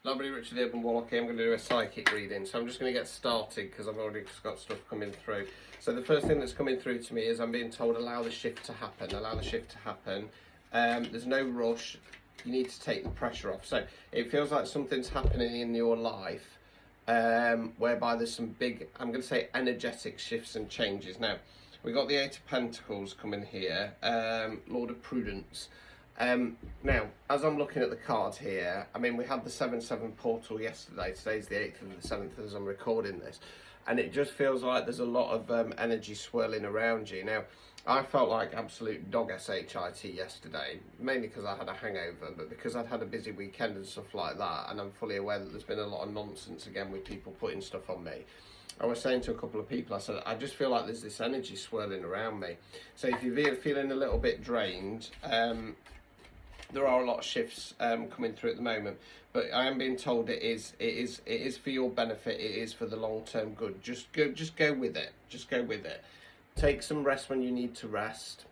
Lovely Richard Urban Warlock here. I'm going to do a psychic reading, so I'm just going to get started because I've already got stuff coming through. So the first thing that's coming through to me is I'm being told allow the shift to happen, allow the shift to happen. There's no rush, you need to take the pressure off. So it feels like something's happening in your life whereby there's some big, I'm going to say energetic shifts and changes. Now, we've got the Eight of Pentacles coming here, Lord of Prudence. Now, as I'm looking at the cards here, I mean, we had the 7-7 portal yesterday. Today's the 8th and the 7th as I'm recording this. And it just feels like there's a lot of energy swirling around you. Now, I felt like absolute dog shit yesterday, mainly because I had a hangover, but because I'd had a busy weekend and stuff like that, and I'm fully aware that there's been a lot of nonsense again with people putting stuff on me. I was saying to a couple of people, I said, I just feel like there's this energy swirling around me. So if you're feeling a little bit drained, there are a lot of shifts coming through at the moment, but I am being told it is for your benefit. It is for the long-term good. Just go with it. Just go with it. Take some rest when you need to rest.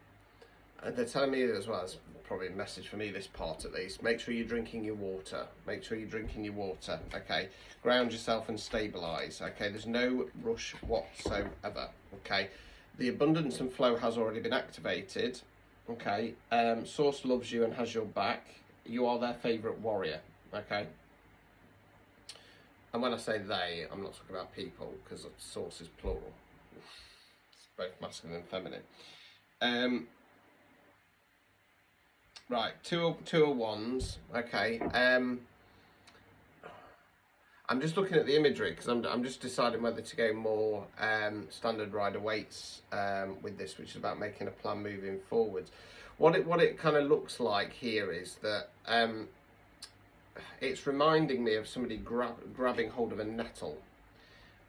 They're telling me as well, it's probably a message for me, this part at least, make sure you're drinking your water. Make sure you're drinking your water, okay? Ground yourself and stabilise, okay? There's no rush whatsoever, okay? The abundance and flow has already been activated, okay? Source loves you and has your back. You are their favourite warrior, okay? And when I say they, I'm not talking about people, because source is plural. It's both masculine and feminine. Right, two of wands, okay. I'm just looking at the imagery because I'm just deciding whether to go more standard rider weights with this, which is about making a plan moving forwards. What it kind of looks like here is that it's reminding me of somebody grabbing hold of a nettle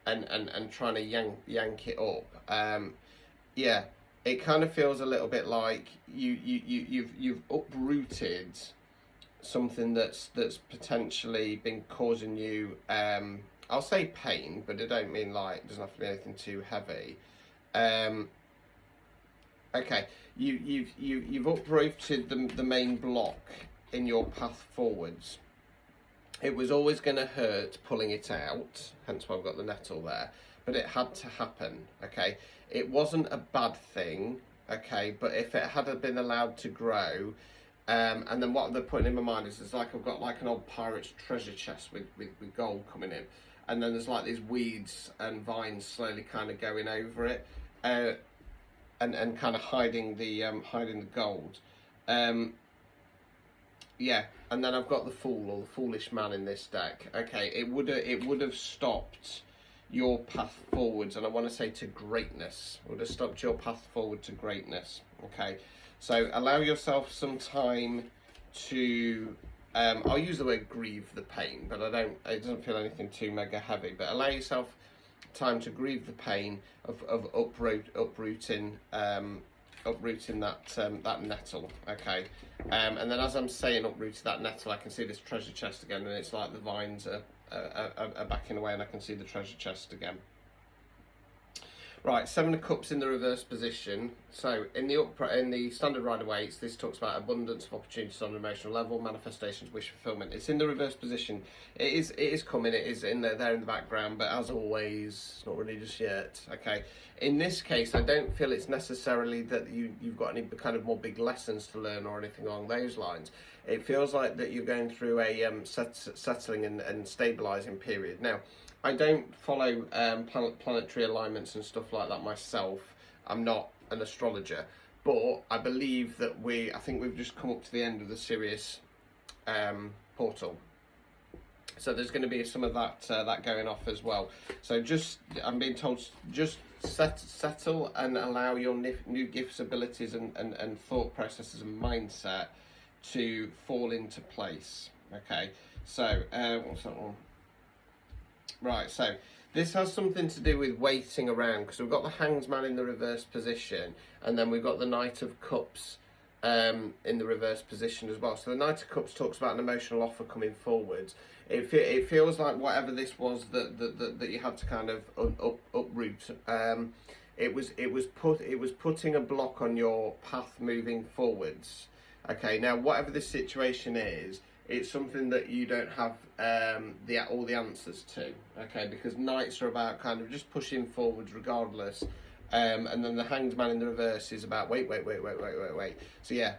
and trying to yank it up. Yeah, it kind of feels a little bit like you've uprooted something that's potentially been causing you I'll say pain, but I don't mean like, it doesn't have to be anything too heavy. Okay, you've uprooted the main block in your path forwards. It was always going to hurt pulling it out, hence why I've got the nettle there, but it had to happen, okay? It wasn't a bad thing, okay, but if it had been allowed to grow, and then what they're putting in my mind is, it's like I've got like an old pirate's treasure chest with gold coming in, and then there's like these weeds and vines slowly kind of going over it, and kind of hiding the gold. Yeah, and then I've got the Fool, or the Foolish Man, in this deck. Okay, it would have stopped your path forwards, and I want to say to greatness. It would have stopped your path forward to greatness. Okay, so allow yourself some time to I'll use the word grieve the pain, but it doesn't feel anything too mega heavy, but allow yourself time to grieve the pain of uprooting that nettle, okay? And then as I'm saying uprooted that nettle, I can see this treasure chest again, and it's like the vines are backing away, and I can see the treasure chest again. Right, 7 of Cups in the reverse position. So in the standard rider weights, this talks about abundance of opportunities on an emotional level, manifestations, wish fulfillment. It's in the reverse position. It is coming. It is in there in the background. But as always, it's not really just yet. Okay. In this case, I don't feel it's necessarily that you've got any kind of more big lessons to learn or anything along those lines. It feels like that you're going through a settling and stabilising period. Now, I don't follow planetary alignments and stuff like that myself. I'm not an astrologer, but I believe that I think we've just come up to the end of the Sirius portal. So there's going to be some of that going off as well. So I'm being told, just settle and allow your new gifts, abilities, and thought processes and mindset to fall into place. Okay, so what's that one? Right, so this has something to do with waiting around, because we've got the Hanged Man in the reverse position, and then we've got the Knight of Cups in the reverse position as well. So the Knight of Cups talks about an emotional offer coming forwards. It feels like whatever this was that you had to kind of uproot. It was putting a block on your path moving forwards. Okay, now whatever this situation is, it's something that you don't have all the answers to, okay? Because Knights are about kind of just pushing forwards regardless, and then the Hanged Man in the reverse is about wait. So yeah,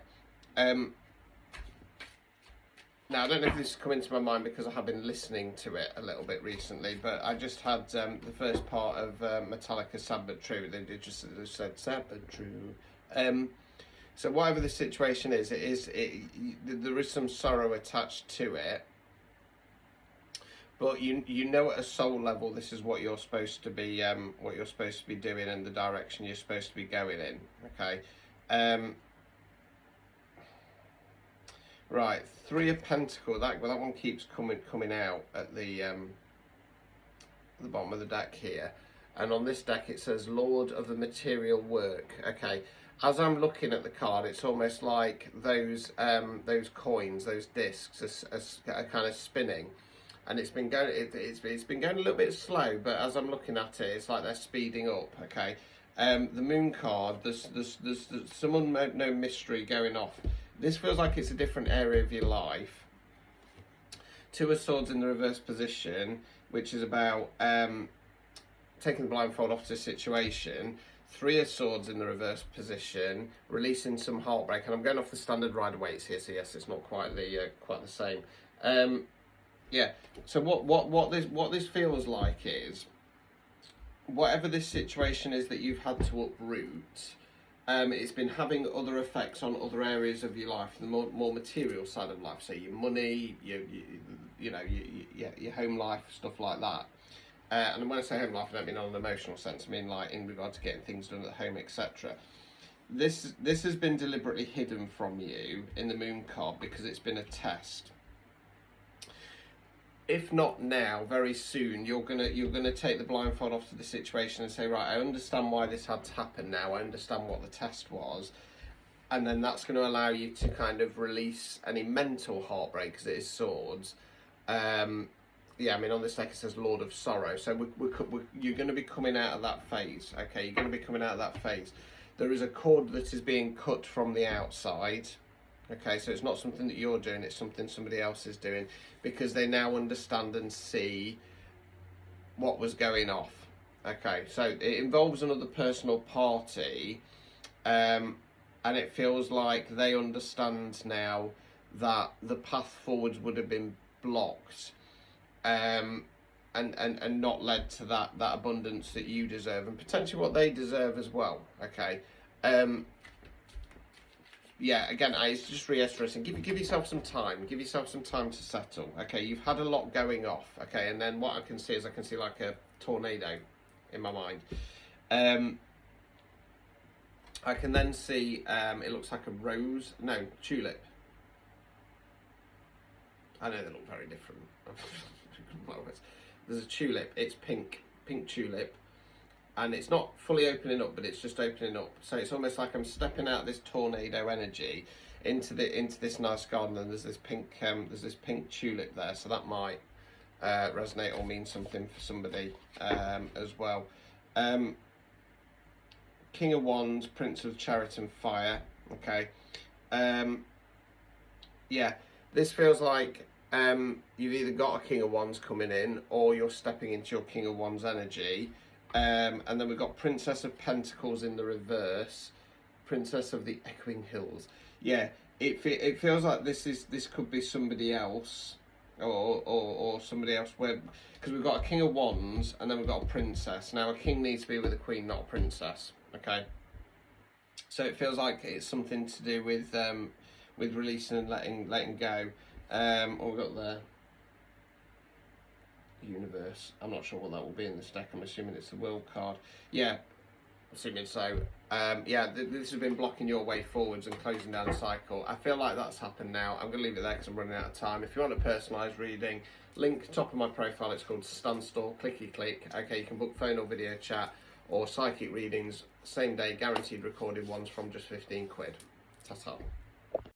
now I don't know if this has come into my mind because I have been listening to it a little bit recently, but I just had the first part of Metallica's Sad But True. They said Sad But True. So whatever the situation is, there is some sorrow attached to it, but you know at a soul level this is what you're supposed to be doing and the direction you're supposed to be going in. Okay. Right, Three of Pentacles. That one keeps coming out at the bottom of the deck here, and on this deck it says Lord of the Material Work. Okay. As I'm looking at the card, it's almost like those coins, those discs, are kind of spinning, and it's been going. It's been going a little bit slow, but as I'm looking at it, it's like they're speeding up. Okay, the Moon card. There's some unknown mystery going off. This feels like it's a different area of your life. Two of Swords in the reverse position, which is about taking the blindfold off the situation. Three of Swords in the reverse position, releasing some heartbreak, and I'm going off the standard rider weights here, so yes, it's not quite the same. Yeah. So what this feels like is, whatever this situation is that you've had to uproot, it's been having other effects on other areas of your life, the more material side of life, so your money, your home life, stuff like that. And when I say home life, I don't mean on an emotional sense. I mean like in regard to getting things done at home, etc. This has been deliberately hidden from you in the Moon card because it's been a test. If not now, very soon, you're gonna take the blindfold off to the situation and say, right, I understand why this had to happen now. I understand what the test was, and then that's going to allow you to kind of release any mental heartbreak, because it is swords. Yeah, I mean, on this deck it says Lord of Sorrow, so you're going to be coming out of that phase, okay? You're going to be coming out of that phase. There is a cord that is being cut from the outside, okay? So it's not something that you're doing, it's something somebody else is doing, because they now understand and see what was going off, okay? So it involves another personal party, and it feels like they understand now that the path forwards would have been blocked, and not led to that abundance that you deserve, and potentially what they deserve as well. Okay. Yeah, again, it's just reiterating, give yourself some time, give yourself some time to settle. Okay, you've had a lot going off. Okay, and then what I can see is like a tornado in my mind. I can then see it looks like a rose, no, tulip. I know they look very different. There's a tulip, it's pink tulip, and it's not fully opening up, but it's just opening up. So it's almost like I'm stepping out this tornado energy into this nice garden, and there's this pink tulip there. So that might resonate or mean something for somebody as well. King of Wands, Prince of Chariot and Fire. Okay. Yeah, this feels like you've either got a King of Wands coming in, or you're stepping into your King of Wands energy. And then we've got Princess of Pentacles in the reverse, Princess of the Echoing Hills. Yeah, it feels like this could be somebody else, or somebody else, where, because we've got a King of Wands and then we've got a Princess. Now a king needs to be with a queen, not a princess. Okay, so it feels like it's something to do with releasing and letting go. What we've got there, Universe. I'm not sure what that will be in this deck. I'm assuming it's the World card. Yeah, assuming so. Yeah, this has been blocking your way forwards and closing down a cycle. I feel like that's happened now. I'm going to leave it there because I'm running out of time. If you want a personalised reading, link top of my profile. It's called Standstill. Clicky click. Okay, you can book phone or video chat or psychic readings, same day, guaranteed recorded ones from just 15 quid. Ta-ta.